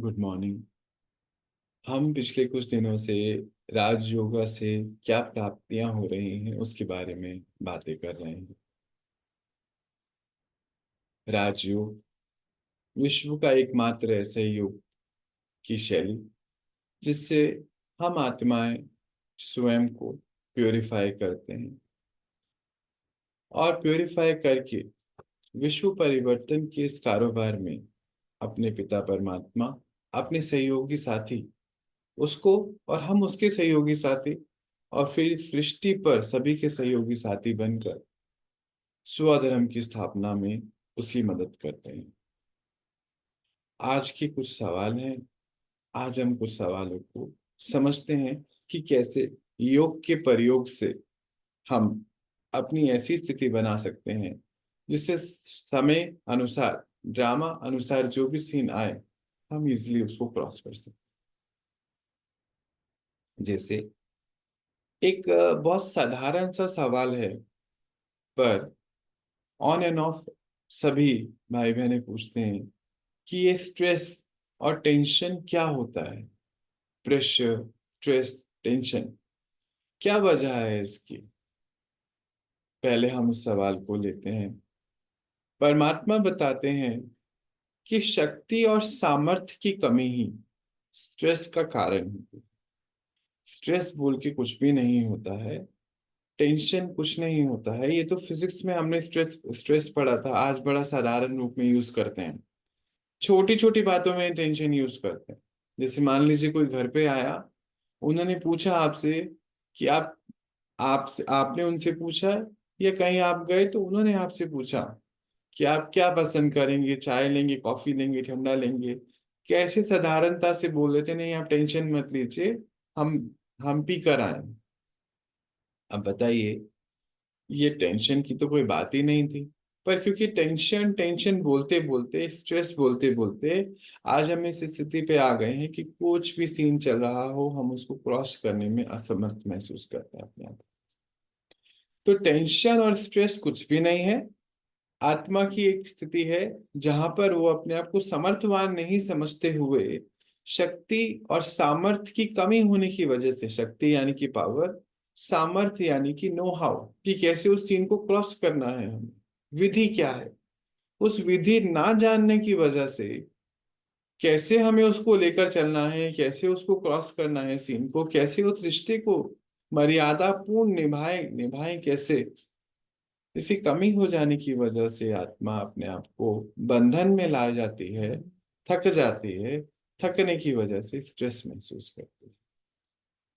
Good morning. हम पिछले कुछ दिनों से राजयोगा से क्या प्राप्तियां हो रही हैं उसके बारे में बातें कर रहे हैं। राजयोग विश्व का एकमात्र ऐसा योग की शैली जिससे हम आत्माएं स्वयं को प्योरीफाई करते हैं और प्योरीफाई करके विश्व परिवर्तन के इस कारोबार में अपने पिता परमात्मा, अपने सहयोगी साथी उसको और हम उसके सहयोगी साथी और फिर इस सृष्टि पर सभी के सहयोगी साथी बनकर स्वधर्म की स्थापना में उसकी मदद करते हैं। आज के कुछ सवाल हैं। आज हम कुछ सवालों को समझते हैं कि कैसे योग के प्रयोग से हम अपनी ऐसी स्थिति बना सकते हैं जिससे समय अनुसार, ड्रामा अनुसार जो भी सीन आए, हम इजिली उसको क्रॉस कर सकते। जैसे एक बहुत साधारण सा सवाल है, पर ऑन एंड ऑफ सभी भाई बहनें पूछते हैं कि ये स्ट्रेस और टेंशन क्या होता है। प्रेशर, स्ट्रेस, टेंशन, क्या वजह है इसकी। पहले हम उस सवाल को लेते हैं। परमात्मा बताते हैं कि शक्ति और सामर्थ्य की कमी ही स्ट्रेस का कारण है। स्ट्रेस बोल के कुछ भी नहीं होता है, टेंशन कुछ नहीं होता है। ये तो फिजिक्स में हमने स्ट्रेस स्ट्रेस पढ़ा था, आज बड़ा साधारण रूप में यूज करते हैं। छोटी छोटी बातों में टेंशन यूज करते हैं। जैसे मान लीजिए कोई घर पे आया, उन्होंने पूछा आपसे कि आपसे आपने उनसे पूछा, या कहीं आप गए तो उन्होंने आपसे पूछा कि आप क्या पसंद करेंगे, चाय लेंगे, कॉफी लेंगे, ठंडा लेंगे। कैसे साधारणता से बोल देते, नहीं आप टेंशन मत लीजिए, हम हम पी कर आए। अब बताइए, ये टेंशन की तो कोई बात ही नहीं थी। पर क्योंकि टेंशन टेंशन बोलते बोलते, स्ट्रेस बोलते बोलते, आज हम इस स्थिति पे आ गए हैं कि कुछ भी सीन चल रहा हो, हम उसको क्रॉस करने में असमर्थ महसूस करते हैं अपने आप। तो टेंशन और स्ट्रेस कुछ भी नहीं है, आत्मा की एक स्थिति है जहां पर वो अपने आप को समर्थवान नहीं समझते हुए, शक्ति और सामर्थ्य की कमी होने की वजह से, शक्ति यानी कि पावर, सामर्थ्य यानी कि नो हाउ, कि कैसे उस चीज को क्रॉस करना है, हमें विधि क्या है, उस विधि ना जानने की वजह से कैसे हमें उसको लेकर चलना है, कैसे उसको क्रॉस करना है सीन को, कैसे उस रिश्ते को मर्यादा पूर्ण निभाए निभाए कैसे, इसी कमी हो जाने की वजह से आत्मा अपने आप को बंधन में ला जाती है, थक जाती है। थकने की वजह से स्ट्रेस महसूस करती है।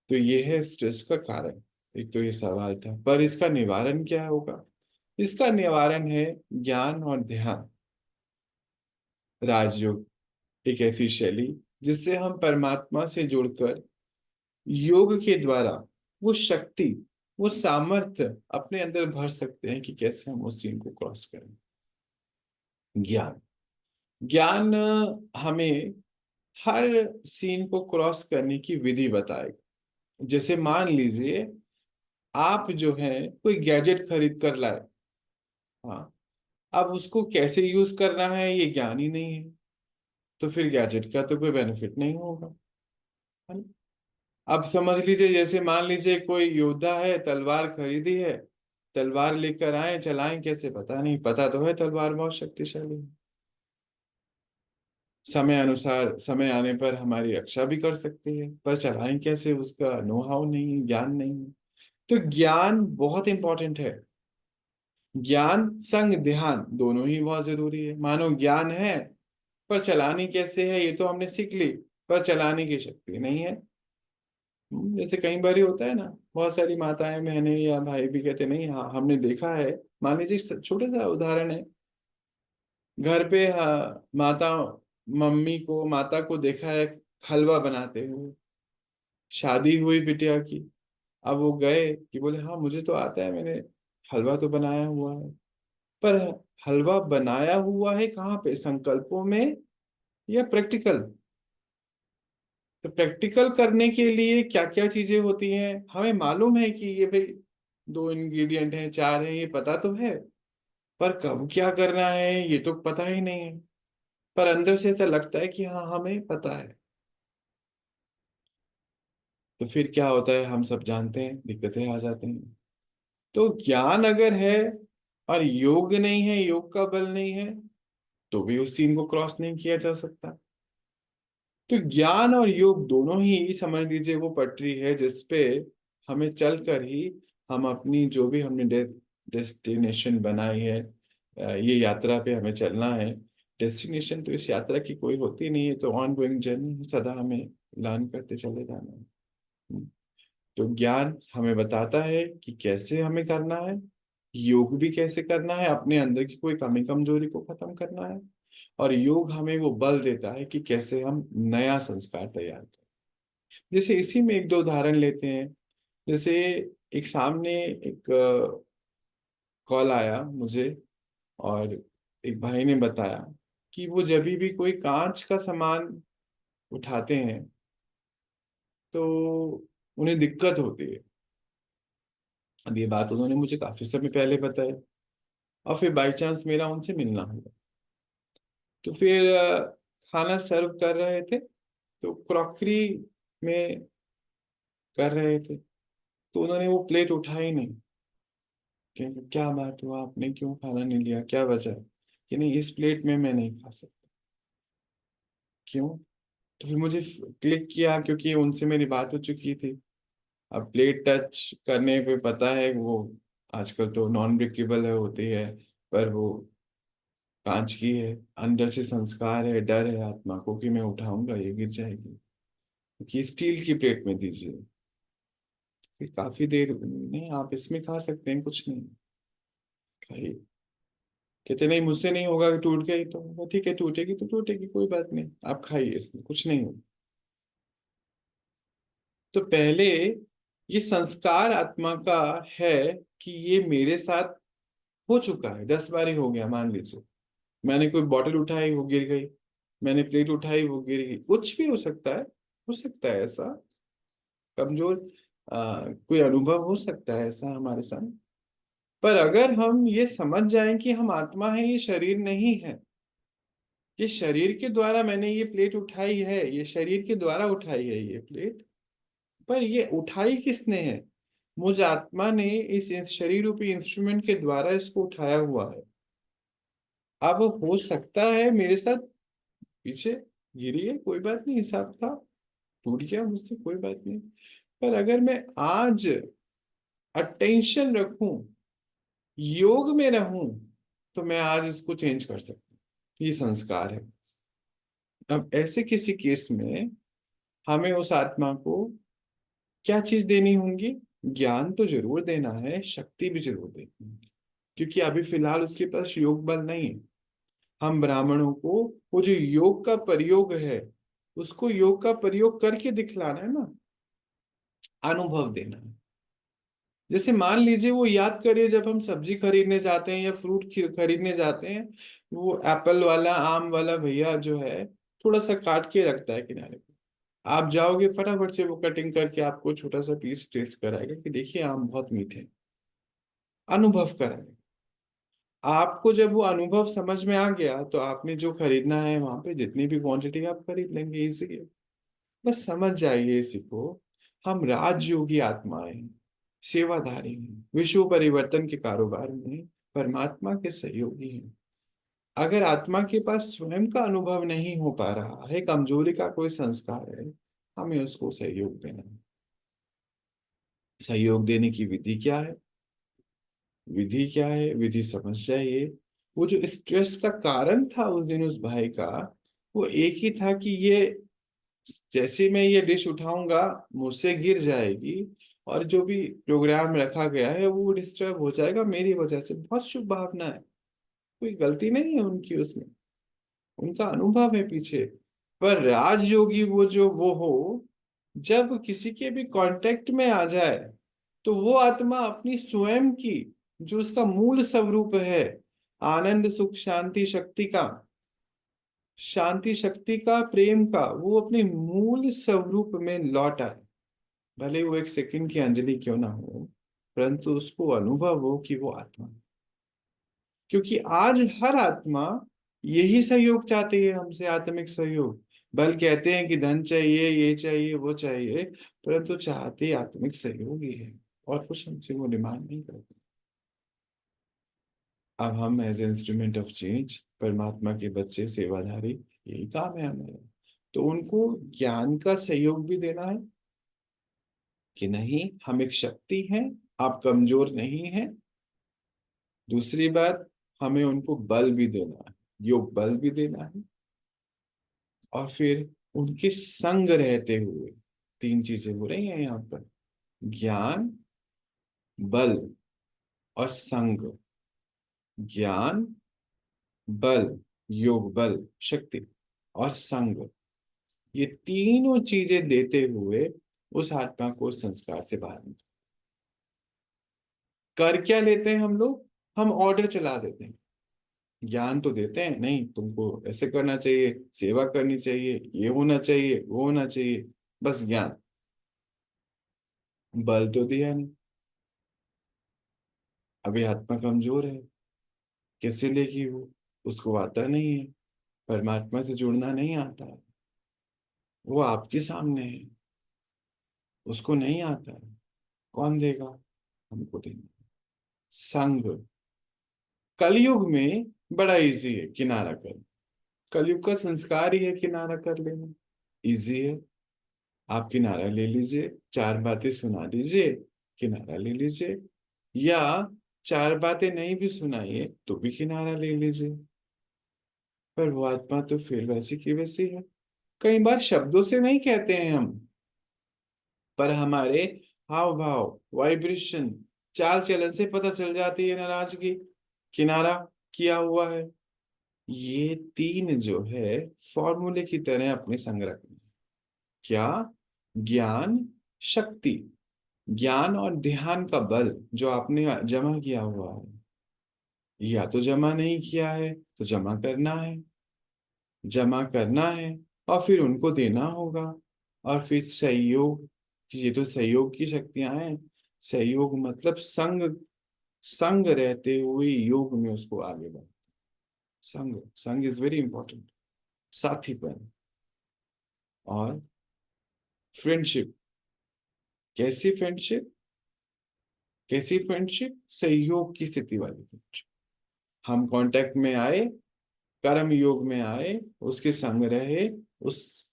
तो ये है स्ट्रेस का कारण। एक तो ये सवाल था, पर इसका निवारण क्या होगा। इसका निवारण है ज्ञान और ध्यान। राजयोग एक ऐसी शैली जिससे हम परमात्मा से जुड़कर योग के द्वारा वो शक्ति, वो सामर्थ्य अपने अंदर भर सकते हैं कि कैसे हम उस सीन को क्रॉस करें। ज्ञान, ज्ञान हमें हर सीन को क्रॉस करने की विधि बताएगा। जैसे मान लीजिए आप जो है कोई गैजेट खरीद कर लाए, हाँ, अब उसको कैसे यूज करना है ये ज्ञान ही नहीं है, तो फिर गैजेट का तो कोई बेनिफिट नहीं होगा, है ना। अब समझ लीजिए, जैसे मान लीजिए कोई योद्धा है, तलवार खरीदी है, तलवार लेकर आए, चलाएं कैसे पता नहीं, पता तो है तलवार बहुत शक्तिशाली है, समय अनुसार समय आने पर हमारी रक्षा भी कर सकती है, पर चलाएं कैसे उसका नो हाउ नहीं है, ज्ञान नहीं है। तो ज्ञान बहुत इंपॉर्टेंट है। ज्ञान संग ध्यान दोनों ही बहुत जरूरी है। मानो ज्ञान है, पर चलानी कैसे है ये तो हमने सीख ली, पर चलाने की शक्ति नहीं है। जैसे कई बार होता है ना, बहुत सारी माताएं बहनें या भाई भी कहते नहीं, हाँ हमने देखा है। मान लीजिए छोटा सा उदाहरण है, घर पे, हाँ, माता को देखा है हलवा बनाते हुए। शादी हुई बिटिया की, अब वो गए कि बोले हाँ मुझे तो आता है, मैंने हलवा तो बनाया हुआ है। पर हलवा बनाया हुआ है कहाँ पे, संकल्पों में या प्रैक्टिकल। तो प्रैक्टिकल करने के लिए क्या क्या चीजें होती हैं, हमें मालूम है कि ये भाई दो इंग्रेडिएंट हैं, चार हैं, ये पता तो है, पर कब क्या करना है ये तो पता ही नहीं है। पर अंदर से ऐसा लगता है कि हाँ हमें पता है। तो फिर क्या होता है, हम सब जानते हैं, दिक्कतें आ जाती हैं। तो ज्ञान अगर है और योग नहीं है, योग का बल नहीं है, तो भी उस सीन को क्रॉस नहीं किया जा सकता। तो ज्ञान और योग दोनों ही समझ लीजिए वो पटरी है जिसपे हमें चलकर ही हम अपनी जो भी हमने डेस्टिनेशन बनाई है, ये यात्रा पे हमें चलना है। डेस्टिनेशन तो इस यात्रा की कोई होती नहीं है, तो ऑन गोइंग जर्नी सदा हमें लर्न करते चले जाना है। तो ज्ञान हमें बताता है कि कैसे हमें करना है, योग भी कैसे करना है, अपने अंदर की कोई कमी कमजोरी को खत्म करना है। और योग हमें वो बल देता है कि कैसे हम नया संस्कार तैयार करें। जैसे इसी में एक दो उदाहरण लेते हैं। जैसे एक सामने एक कॉल आया मुझे, और एक भाई ने बताया कि वो जब भी कोई कांच का सामान उठाते हैं तो उन्हें दिक्कत होती है। अब ये बात उन्होंने मुझे काफी समय पहले बताई, और फिर बाई चांस मेरा उनसे मिलना हुआ। तो फिर खाना सर्व कर रहे थे, तो क्रॉकरी में कर रहे थे, तो उन्होंने वो प्लेट उठाई नहीं। कि क्या बात हुआ, आपने क्यों खाना नहीं लिया, क्या वजह है? कि नहीं, इस प्लेट में मैं नहीं खा सकता। क्यों? तो फिर मुझे क्लिक किया, क्योंकि उनसे मेरी बात हो चुकी थी। अब प्लेट टच करने पे पता है वो आजकल तो नॉन ब्रेकेबल है होती है, पर वो कांच की है। अंदर से संस्कार है, डर है आत्मा को कि मैं उठाऊंगा ये गिर जाएगी, क्योंकि स्टील की प्लेट में दीजिए। फिर काफी देर, नहीं आप इसमें खा सकते हैं, कुछ नहीं, खाइए। कहते नहीं मुझसे नहीं होगा, कि टूट गई तो होगा। ठीक है, टूटेगी तो टूटेगी, कोई बात नहीं, आप खाइए, इसमें कुछ नहीं होगा। तो पहले ये संस्कार आत्मा का है कि ये मेरे साथ हो चुका है, 10 बार ही हो गया। मान लीजिए मैंने कोई बॉटल उठाई, वो गिर गई। मैंने प्लेट उठाई, वो गिर गई। कुछ भी हो सकता है, हो सकता है ऐसा कमजोर कोई अनुभव हो सकता है ऐसा हमारे साथ। पर अगर हम ये समझ जाएं कि हम आत्मा है, ये शरीर नहीं है, ये शरीर के द्वारा मैंने ये प्लेट उठाई है, ये शरीर के द्वारा उठाई है ये प्लेट, पर ये उठाई किसने है? मुझ आत्मा ने इस शरीर रूपी इंस्ट्रूमेंट के द्वारा इसको उठाया हुआ है। अब हो सकता है मेरे साथ पीछे गिरी है, कोई बात नहीं, हिसाब था, टूट गया मुझसे, कोई बात नहीं। पर अगर मैं आज अटेंशन रखूं, योग में रहूं, तो मैं आज इसको चेंज कर सकता हूँ। ये संस्कार है। अब ऐसे किसी केस में हमें उस आत्मा को क्या चीज देनी होगी? ज्ञान तो जरूर देना है, शक्ति भी जरूर देनी है, क्योंकि अभी फिलहाल उसके पास योग बल नहीं है। हम ब्राह्मणों को वो जो योग का प्रयोग है, उसको योग का प्रयोग करके दिखलाना है ना, अनुभव देना है। जैसे मान लीजिए, वो याद करिए, जब हम सब्जी खरीदने जाते हैं या फ्रूट खरीदने जाते हैं, वो एप्पल वाला, आम वाला भैया जो है, थोड़ा सा काट के रखता है किनारे पे। आप जाओगे, फटाफट से वो कटिंग करके आपको छोटा सा पीस टेस्ट कराएगा कि देखिए आम बहुत मीठे हैं। अनुभव कराएगा। आपको जब वो अनुभव समझ में आ गया, तो आपने जो खरीदना है वहां पे जितनी भी क्वांटिटी आप खरीद लेंगे इजीली। बस समझ जाइए इसी को। हम राजयोगी आत्माएं हैं, सेवाधारी हैं, विश्व परिवर्तन के कारोबार में परमात्मा के सहयोगी हैं। अगर आत्मा के पास स्वयं का अनुभव नहीं हो पा रहा है, कमजोरी का कोई संस्कार है, हमें उसको सहयोग देना है। सहयोग देने की विधि क्या है? विधि क्या है, विधि समझ जाइए। वो जो स्ट्रेस का कारण था उस दिन उस भाई का, वो एक ही था कि ये जैसे मैं ये डिश उठाऊंगा, मुझसे गिर जाएगी, और जो भी प्रोग्राम रखा गया है वो डिस्टर्ब हो जाएगा मेरी वजह से। बहुत शुभ भावना है, कोई गलती नहीं है उनकी उसमें, उनका अनुभव है पीछे। पर राजयोगी वो जो वो हो, जब किसी के भी कांटेक्ट में आ जाए, तो वो आत्मा अपनी स्वयं की, जो उसका मूल स्वरूप है, आनंद सुख शांति शक्ति का, शांति शक्ति का, प्रेम का, वो अपने मूल स्वरूप में लौट आए। भले वो एक सेकंड की अंजलि क्यों ना हो, परंतु उसको अनुभव हो कि वो आत्मा है। क्योंकि आज हर आत्मा यही सहयोग चाहती है हमसे, आत्मिक सहयोग। बल कहते हैं कि धन चाहिए, ये चाहिए, वो चाहिए, परंतु चाहते आत्मिक सहयोग ही है, और कुछ हमसे वो डिमांड नहीं करते। अब हम एज इंस्ट्रूमेंट ऑफ चेंज, परमात्मा के बच्चे, सेवाधारी, यही काम है हमारा। तो उनको ज्ञान का सहयोग भी देना है कि नहीं, हम एक शक्ति हैं, आप कमजोर नहीं हैं। दूसरी बात, हमें उनको बल भी देना है, योग बल भी देना है। और फिर उनके संग रहते हुए, तीन चीजें हो रही हैं यहाँ पर, ज्ञान, बल और संग। ज्ञान, बल, योग बल, शक्ति और संग, ये तीनों चीजें देते हुए उस आत्मा को उस संस्कार से बाहर निकाल। कर क्या लेते हैं हम लोग? हम ऑर्डर चला देते हैं। ज्ञान तो देते हैं, नहीं तुमको ऐसे करना चाहिए, सेवा करनी चाहिए, ये होना चाहिए, वो होना चाहिए, बस ज्ञान। बल तो दिया नहीं। अभी आत्मा कमजोर है, कैसे लेगी वो? उसको आता नहीं है, परमात्मा से जुड़ना नहीं आता है, वो आपके सामने है, उसको नहीं आता है, कौन देगा? हमको देना। संग, कलयुग में बड़ा इजी है किनारा कर। कलयुग का संस्कार ही है किनारा कर लेना, इजी है। आप किनारा ले लीजिए, चार बातें सुना दीजिए, किनारा ले लीजिए। या चार बातें नहीं भी सुनाइए तो भी किनारा ले लीजिए। पर वो आत्मा तो फिर वैसी की वैसी है। कई बार शब्दों से नहीं कहते हैं हम, पर हमारे हाव भाव, वाइब्रेशन, चाल चलन से पता चल जाती है नाराजगी, किनारा किया हुआ है। ये तीन जो है फॉर्मूले की तरह अपने संग रखना। क्या? ज्ञान, शक्ति, ज्ञान और ध्यान का बल जो आपने जमा किया हुआ है, या तो जमा नहीं किया है तो जमा करना है, जमा करना है, और फिर उनको देना होगा। और फिर सहयोग, ये तो सहयोग की शक्तियां हैं। सहयोग मतलब संग, संग रहते हुए योग में उसको आगे बढ़। संग, संग इज वेरी इंपॉर्टेंट। साथीपन और फ्रेंडशिप। कैसी फ्रेंडशिप? कैसी फ्रेंडशिप? सहयोग की स्थिति वाली फ्रेंडशिप। हम कांटेक्ट में आए, कर्म योग में आए, उसके संग रहे, उस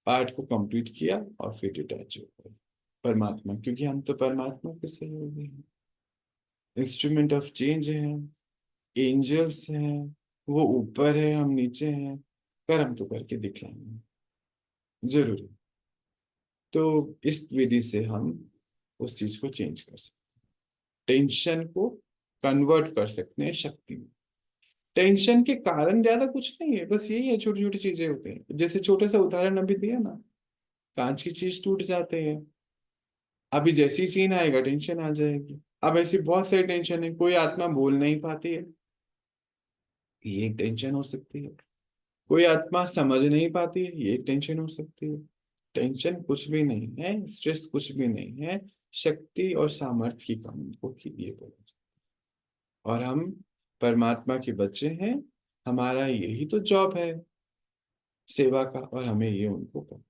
पार्ट को कंप्लीट किया और फिर डिटैच हो गए परमात्मा, क्योंकि हम तो परमात्मा के सहयोगी हैं, इंस्ट्रूमेंट ऑफ चेंज हैं, एंजल्स हैं। वो ऊपर है, हम नीचे हैं, कर्म तो करके दिखलाएंगे जरूरी। तो इस विधि से हम उस चीज को चेंज कर सकते, टेंशन को कन्वर्ट कर सकते हैं शक्ति में। टेंशन के कारण ज्यादा कुछ नहीं है, बस यही है, छोटी छोटी चीजें होते हैं। जैसे छोटा सा उदाहरण अभी दिया ना, कांच की चीज टूट जाते हैं, अभी जैसी सीन आएगा टेंशन आ जाएगी। अब ऐसी बहुत सारी टेंशन है, कोई आत्मा बोल नहीं पाती है, ये एक टेंशन हो सकती है। कोई आत्मा समझ नहीं पाती है, ये एक टेंशन हो सकती है। टेंशन कुछ भी नहीं है, स्ट्रेस कुछ भी नहीं है, शक्ति और सामर्थ्य की कमी को ही ये बोला जाता है। और हम परमात्मा के बच्चे हैं, हमारा यही तो जॉब है, सेवा का, और हमें ये उनको करना।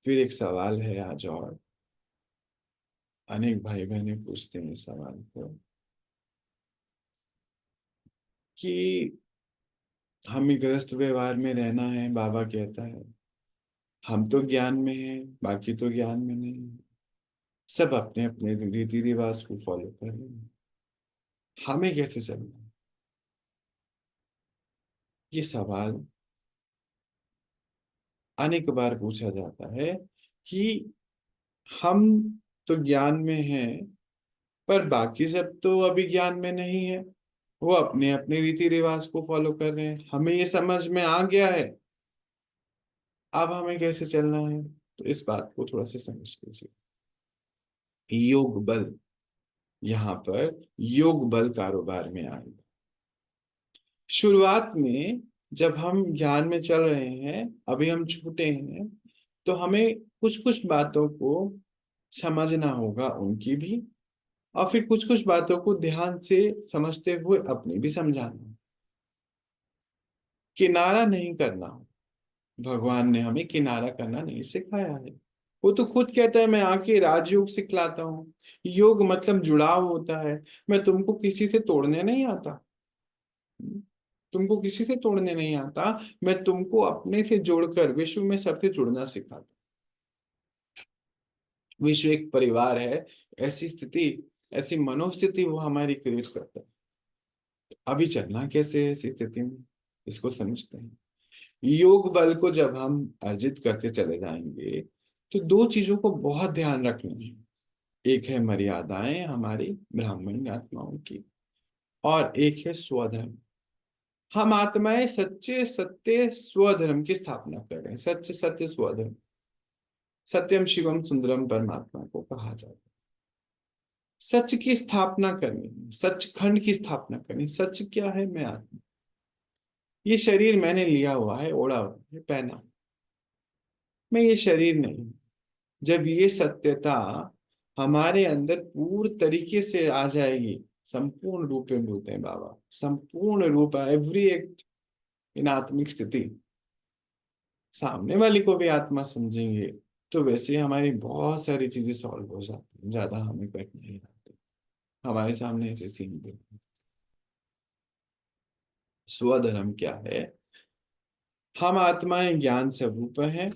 फिर एक सवाल है आज, और अनेक भाई बहनें पूछते हैं इस सवाल को कि हमें गृहस्थ व्यवहार में रहना है, बाबा कहता है, हम तो ज्ञान में हैं, बाकी तो ज्ञान में नहीं है। सब अपने अपने रीति रिवाज को फॉलो कर रहे हैं, हमें कैसे चलना है? ये सवाल अनेक बार पूछा जाता है कि हम तो ज्ञान में हैं, पर बाकी सब तो अभी ज्ञान में नहीं है, वो अपने अपने रीति रिवाज को फॉलो कर रहे हैं, हमें ये समझ में आ गया है, अब हमें कैसे चलना है? तो इस बात को थोड़ा सा समझ लीजिए। योग बल, यहाँ पर योग बल कारोबार में आएगा। शुरुआत में जब हम ज्ञान में चल रहे हैं, अभी हम छूटे हैं, तो हमें कुछ कुछ बातों को समझना होगा, उनकी भी, और फिर कुछ कुछ बातों को ध्यान से समझते हुए अपनी भी समझाना। किनारा नहीं करना। भगवान ने हमें किनारा करना नहीं सिखाया है। वो तो खुद कहता है मैं आके राजयोग सिखलाता हूँ। योग मतलब जुड़ाव होता है। मैं तुमको किसी से तोड़ने नहीं आता। तुमको किसी से तोड़ने नहीं आता। मैं तुमको अपने से जोड़कर विश्व में सबसे जुड़ना सिखाता। विश्व एक परिवार है। ऐसी स्थिति, ऐसी मनोस्थिति वो हमारी क्रिएट करता है। अभी चलना कैसे है ऐसी स्थिति में, इसको समझते हैं। योग बल को जब हम अर्जित करते चले जाएंगे तो दो चीजों को बहुत ध्यान रखना है। एक है मर्यादाएं हमारी ब्राह्मण आत्माओं की, और एक है स्वधर्म। हम आत्माएं सच्चे सत्य स्वधर्म की स्थापना कर रहे हैं। सच्चे सत्य स्वधर्म, सत्यम शिवम सुंदरम परमात्मा को कहा जाता है। सच की स्थापना करनी, सचखंड की स्थापना करनी। सच क्या है? मैं आत्मा। ये शरीर मैंने लिया हुआ है, ओढ़ा हुआ है, पहना। मैं ये शरीर नहीं हूं। जब ये सत्यता हमारे अंदर पूर्ण तरीके से आ जाएगी, संपूर्ण रूप में बोलते हैं बाबा, संपूर्ण रूप, एवरी एक्ट इन आत्मिक स्थिति, सामने वाले को भी आत्मा समझेंगे, तो वैसे हमारी बहुत सारी चीजें सॉल्व हो जाती हैं, ज्यादा हमें करनी नहीं आती। हमारे सामने ऐसे सीन भी। स्वधर्म क्या है? हम आत्माएं ज्ञान स्वरूप हैं,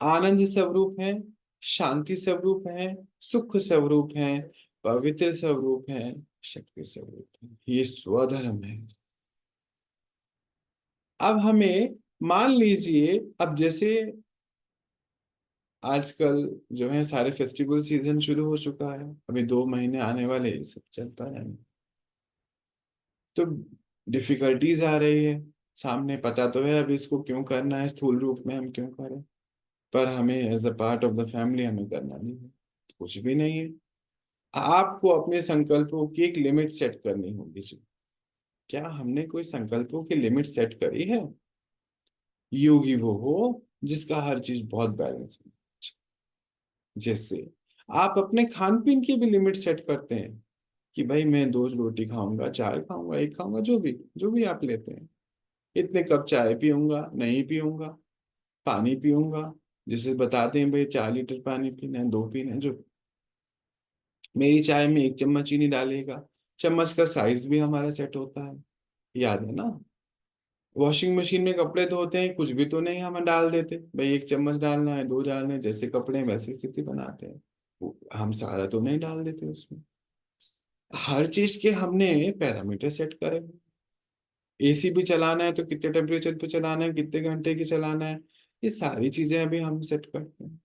आनंद स्वरूप हैं, शांति स्वरूप हैं, सुख स्वरूप हैं, पवित्र स्वरूप हैं, शक्ति स्वरूप हैं। ये स्वधर्म है। अब हमें मान लीजिए, अब जैसे आजकल जो है सारे फेस्टिवल सीजन शुरू हो चुका है, अभी 2 महीने आने वाले, ये सब चलता है, तो डिफिकल्टीज आ रही है सामने। पता तो है अब इसको क्यों करना है, स्थूल रूप में हम क्यों करें, पर हमें as a part of the family हमें करना नहीं है। कुछ भी नहीं है। आपको अपने संकल्पों की एक लिमिट सेट करनी होगी जी। क्या हमने कोई संकल्पों की लिमिट सेट करी है? योगी वो हो जिसका हर चीज बहुत बैलेंस हो। जैसे आप अपने खान पीन की भी लिमिट सेट करते हैं कि भाई मैं 2 रोटी खाऊंगा, चाय खाऊंगा, एक खाऊंगा, जो भी आप लेते हैं, इतने कप चाय पीऊंगा, नहीं पीऊंगा, पानी पीऊंगा, जैसे बताते हैं भाई 4 लीटर पानी पीना है, 2 पीना है, जो मेरी चाय में 1 चम्मच चीनी डालिएगा। चम्मच का साइज भी हमारा सेट होता है, याद है ना? वॉशिंग मशीन में कपड़े धोते हैं, कुछ भी तो नहीं हम डाल देते भाई, 1 चम्मच डालना है, 2 डालने हैं, जैसे कपड़े हैं वैसी स्थिति बनाते हैं। हम सारा तो नहीं डाल देते उसमें। हर चीज के हमने पैरामीटर सेट करे। एसी भी चलाना है तो कितने टेम्परेचर पे चलाना है, कितने घंटे की चलाना है, ये सारी चीजें अभी हम सेट करते हैं।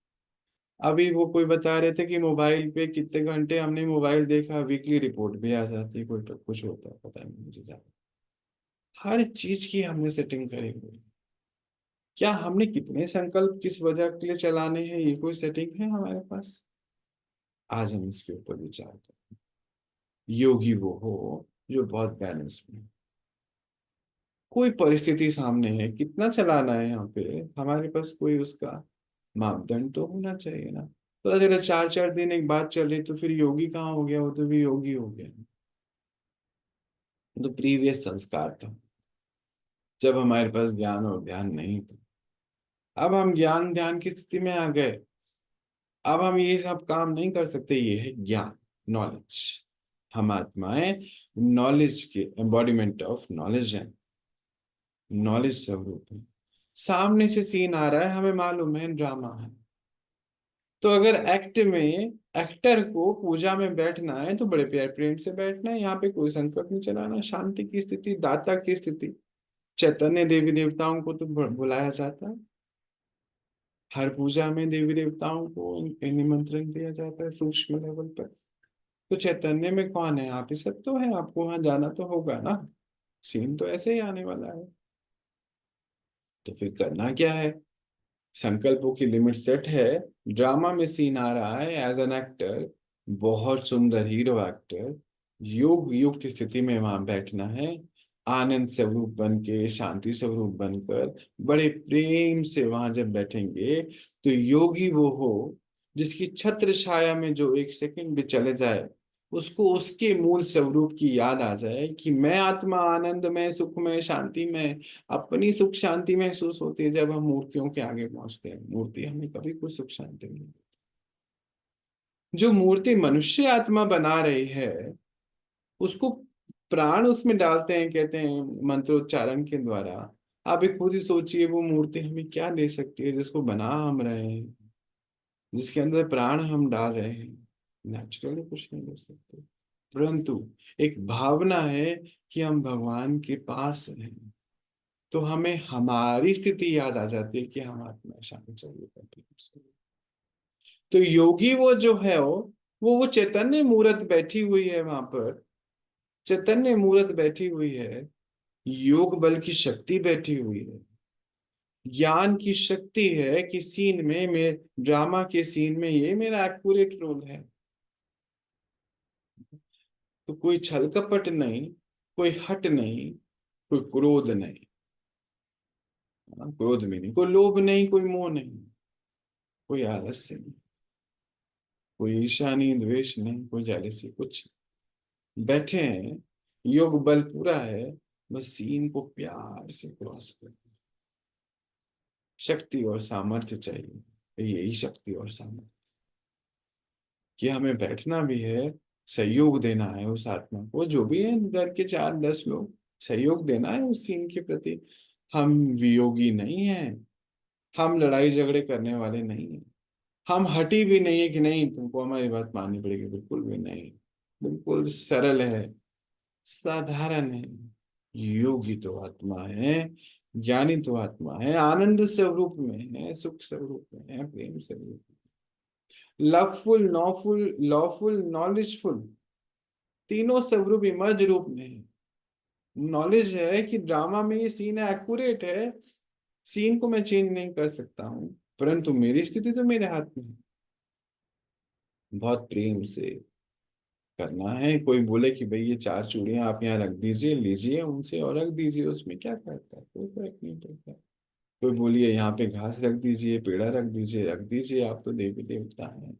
अभी वो कोई बता रहे थे कि मोबाइल पे कितने घंटे हमने मोबाइल देखा, वीकली रिपोर्ट भी आ जाती है, कोई तो कुछ होता है, पता नहीं मुझे ज्यादा। हर चीज की हमने सेटिंग करी हुई है। क्या हमने कितने संकल्प किस वजह के लिए चलाने हैं, ये कोई सेटिंग है हमारे पास? आज हम इसके ऊपर विचार करें। योगी वो हो जो बहुत बैलेंस में। कोई परिस्थिति सामने है, कितना चलाना है यहाँ पे, हमारे पास कोई उसका मापदंड तो होना चाहिए ना। पता चला 4 4 दिन एक बात चल रही, तो फिर योगी कहाँ हो गया? वो तो भी योगी हो गया। तो प्रीवियस संस्कार था, जब हमारे पास ज्ञान और ध्यान नहीं था। अब हम ज्ञान ध्यान की स्थिति में आ गए। अब हम ये सब काम नहीं कर सकते। ये है ज्ञान, नॉलेज। हम आत्माएं नॉलेज के एम्बॉडीमेंट ऑफ नॉलेज है, नॉलेज स्वरूप है। सामने से सीन आ रहा है, हमें मालूम है ड्रामा है, तो अगर एक्ट में एक्टर को पूजा में बैठना है तो बड़े प्यार प्रेम से बैठना है। यहाँ पे कोई संकट नहीं चलाना, शांति की स्थिति, दाता की स्थिति। चैतन्य देवी देवताओं को तो बुलाया जाता है, हर पूजा में देवी देवताओं को निमंत्रण दिया जाता है सूक्ष्म लेवल पर। तो चैतन्य में कौन है? आप ही सब तो है, आपको वहां जाना तो होगा ना। सीन तो ऐसे ही आने वाला है। तो फिर करना क्या है? संकल्पों की लिमिट सेट है। ड्रामा में सीन आ रहा है, एज एन एक्टर, बहुत सुंदर हीरो एक्टर, योग युक्त स्थिति में वहां बैठना है। आनंद स्वरूप बन के, शांति स्वरूप बनकर, बड़े प्रेम से वहां जब बैठेंगे, तो योगी वो हो जिसकी छत्र छाया में जो 1 सेकंड भी चले जाए, उसको उसके मूल स्वरूप की याद आ जाए कि मैं आत्मा आनंद में, सुख में, शांति में, अपनी सुख शांति महसूस होती है जब हम मूर्तियों के आगे पहुंचते हैं। मूर्ति हमें कभी कोई सुख शांति नहीं देती। जो मूर्ति मनुष्य आत्मा बना रही है, उसको प्राण उसमें डालते हैं, कहते हैं मंत्रोच्चारण के द्वारा। आप एक खुद ही सोचिए, वो मूर्ति हमें क्या दे सकती है जिसको बना हम रहे हैं, जिसके अंदर प्राण हम डाल रहे हैं? नेचुरली कुछ नहीं दे सकते, परंतु एक भावना है कि हम भगवान के पास हैं, तो हमें हमारी स्थिति याद आ जाती है कि हम आत्मा शांति चाहिए करते हैं। तो योगी वो जो है वो चैतन्य मूर्त बैठी हुई है वहां पर, चैतन्य मूर्त बैठी हुई है, योग बल की शक्ति बैठी हुई है, ज्ञान की शक्ति है कि सीन में, मैं ड्रामा के सीन में ये मेरा एक्यूरेट रोल है। तो कोई छल कपट नहीं, कोई हट नहीं, कोई क्रोध नहीं। हाँ, क्रोध में नहीं, कोई लोभ नहीं, कोई मोह नहीं, कोई आलस्य नहीं, कोई ईर्ष्या नहीं, द्वेष नहीं, कोई जेलसी, कुछ नहीं। बैठे हैं, योग बल पूरा है, बस सीन को प्यार से क्रॉस कर। शक्ति और सामर्थ्य चाहिए, यही शक्ति और सामर्थ्य, कि हमें बैठना भी है, सहयोग देना है उस आत्मा को, जो भी है घर के 4-10 लोग, सहयोग देना है उस सीन के प्रति। हम वियोगी नहीं हैं, हम लड़ाई झगड़े करने वाले नहीं हैं, हम हटी भी नहीं है कि नहीं तुमको हमारी बात माननी पड़ेगी, बिल्कुल भी नहीं। बिल्कुल सरल है, साधारण है। योगी तो आत्मा है, ज्ञानी तो आत्मा है, आनंद स्वरूप में है, सुख स्वरूप में है, प्रेम स्वरूप में, लवफुल, नॉफुल, लॉफुल, नॉलेजफुल, तीनों स्वरूप इमर्ज रूप में है। नॉलेज है कि ड्रामा में ये सीन एक्यूरेट है, सीन को मैं चेंज नहीं कर सकता हूँ, परंतु मेरी स्थिति तो मेरे हाथ में है। बहुत प्रेम से करना है। कोई बोले कि भाई ये 4 चूड़ियां आप यहाँ रख दीजिए, लीजिए उनसे और रख दीजिए, उसमें क्या करता है, कोई फर्क नहीं पड़ता। कोई बोलिए यहाँ पे घास रख दीजिए, पेड़ा रख दीजिए, रख दीजिए, आप तो देवी देवता हैं,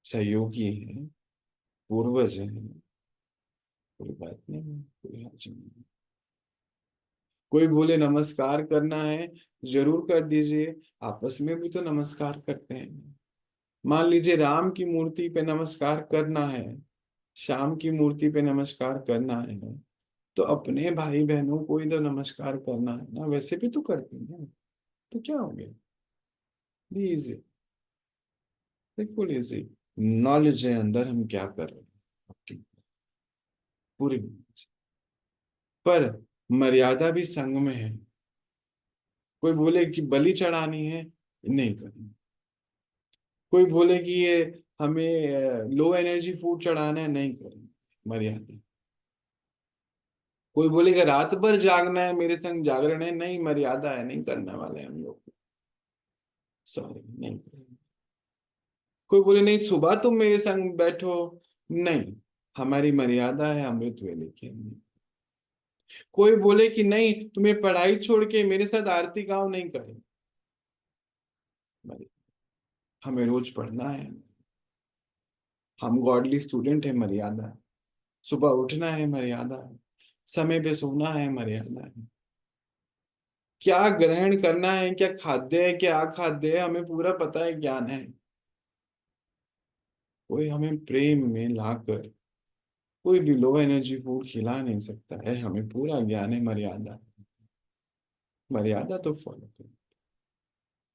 सहयोगी हैं, पूर्वज हैं, कोई बात नहीं, कोई हर्ज नहीं। कोई बोले नमस्कार करना है, जरूर कर दीजिए, आपस में भी तो नमस्कार करते हैं। मान लीजिए राम की मूर्ति पे नमस्कार करना है, श्याम की मूर्ति पे नमस्कार करना है, तो अपने भाई बहनों को ही तो नमस्कार करना है ना, वैसे भी तो करते हैं। तो क्या हो गया? इजी, बिल्कुल इजी। नॉलेज है अंदर, हम क्या कर रहे हैं आपकी पूरी knowledge। पर मर्यादा भी संग में है। कोई बोले कि बलि चढ़ानी है, नहीं करनी। कोई बोले कि ये हमें लो एनर्जी फूड चढ़ाना है, नहीं करेंगे, मर्यादा। कोई बोले कि रात भर जागना है, मेरे संग जागरण है, नहीं, मर्यादा है, नहीं करने वाले हम लोग, सॉरी, नहीं करेंगे। कोई बोले नहीं सुबह तुम मेरे संग बैठो, नहीं, हमारी मर्यादा है अमृत वेले की। कोई बोले कि नहीं तुम्हें पढ़ाई छोड़ के मेरे साथ आरती गाओ, नहीं करें, हमें रोज पढ़ना है, हम गॉडली स्टूडेंट है, मर्यादा है। सुबह उठना है, मर्यादा है। समय पे सोना है, मर्यादा है। क्या ग्रहण करना है, क्या खाद्य है, क्या अखाद्य है, हमें पूरा पता है, ज्ञान है। कोई हमें प्रेम में लाकर कोई भी लो एनर्जी फूड खिला नहीं सकता है, हमें पूरा ज्ञान है, मर्यादा। मर्यादा तो फॉलो करो,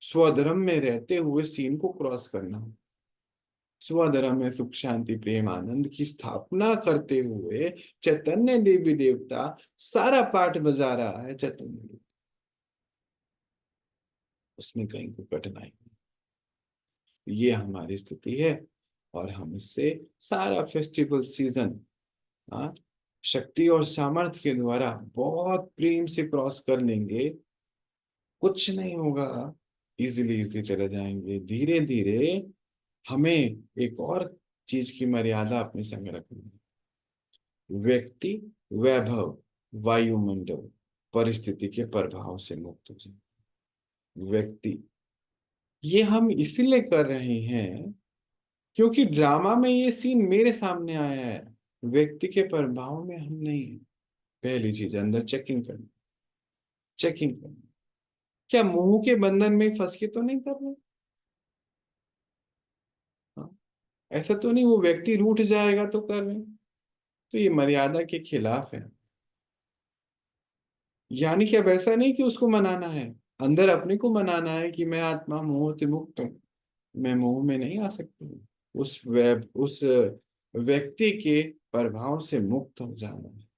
स्वधर्म में रहते हुए सीन को क्रॉस करना, स्वधर्म में सुख शांति प्रेम आनंद की स्थापना करते हुए चैतन्य देवी देवता सारा पाठ बजा रहा है, चैतन्य देव, उसमें कहीं को कठिनाई नहीं। ये हमारी स्थिति है, और हम इससे सारा फेस्टिवल सीजन, हाँ, शक्ति और सामर्थ्य के द्वारा बहुत प्रेम से क्रॉस कर लेंगे। कुछ नहीं होगा, इजीली इजीली चले जाएंगे। धीरे धीरे हमें एक और चीज की मर्यादा अपने संग रखनी है। व्यक्ति, वैभव, वायुमंडल, परिस्थिति के प्रभाव से मुक्त हो जाए। व्यक्ति, ये हम इसलिए कर रहे हैं क्योंकि ड्रामा में ये सीन मेरे सामने आया है, व्यक्ति के प्रभाव में हम नहीं है। पहली चीज, अंदर चेकिंग करना, चेकिंग करना। क्या मुंह के बंधन में फंस के तो नहीं कर रहे? हाँ, ऐसा तो नहीं वो व्यक्ति रूठ जाएगा तो कर रहे हैं। तो ये मर्यादा के खिलाफ है। यानी कि अब ऐसा नहीं कि उसको मनाना है, अंदर अपने को मनाना है कि मैं आत्मा मोह से मुक्त हूँ, मैं मोह में नहीं आ सकती हूँ। उस व्यक्ति के प्रभाव से मुक्त हो जाना है।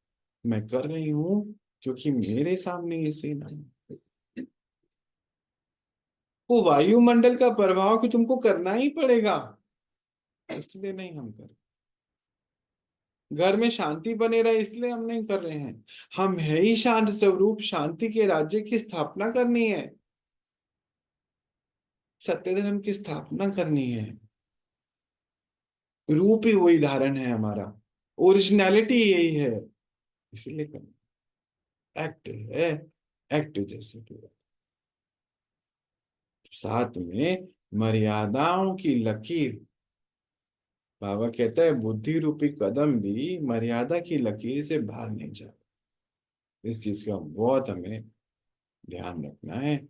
मैं कर रही हूँ क्योंकि मेरे सामने ये सीन है। वो वायुमंडल का प्रभाव कि तुमको करना ही पड़ेगा, इसलिए नहीं हम कर। घर में शांति बने रहे इसलिए हम नहीं कर रहे हैं। हम है ही शांत स्वरूप, शांति के राज्य की स्थापना करनी है, सत्य धर्म की स्थापना करनी है। रूप ही वही धारण है हमारा, ओरिजिनलिटी यही है, इसलिए करना। एक्ट है, एक्ट जैसे कि साथ में मर्यादाओं की लकीर। बाबा कहता है बुद्धि रूपी कदम भी मर्यादा की लकीर से बाहर नहीं जाता। इस चीज का बहुत हमें ध्यान रखना है।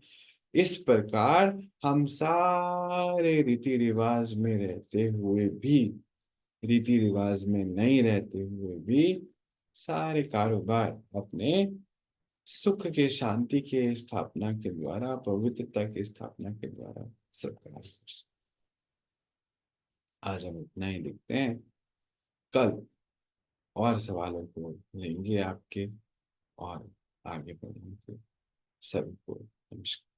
इस प्रकार हम सारे रीति रिवाज में रहते हुए भी, रीति रिवाज में नहीं रहते हुए भी, सारे कारोबार अपने सुख के, शांति के स्थापना के द्वारा, पवित्रता की स्थापना के द्वारा सब कार्य कर सकते। आज हम इतना ही लिखते हैं। कल और सवालों को लेंगे आपके, और आगे बढ़ेंगे। सबको नमस्कार।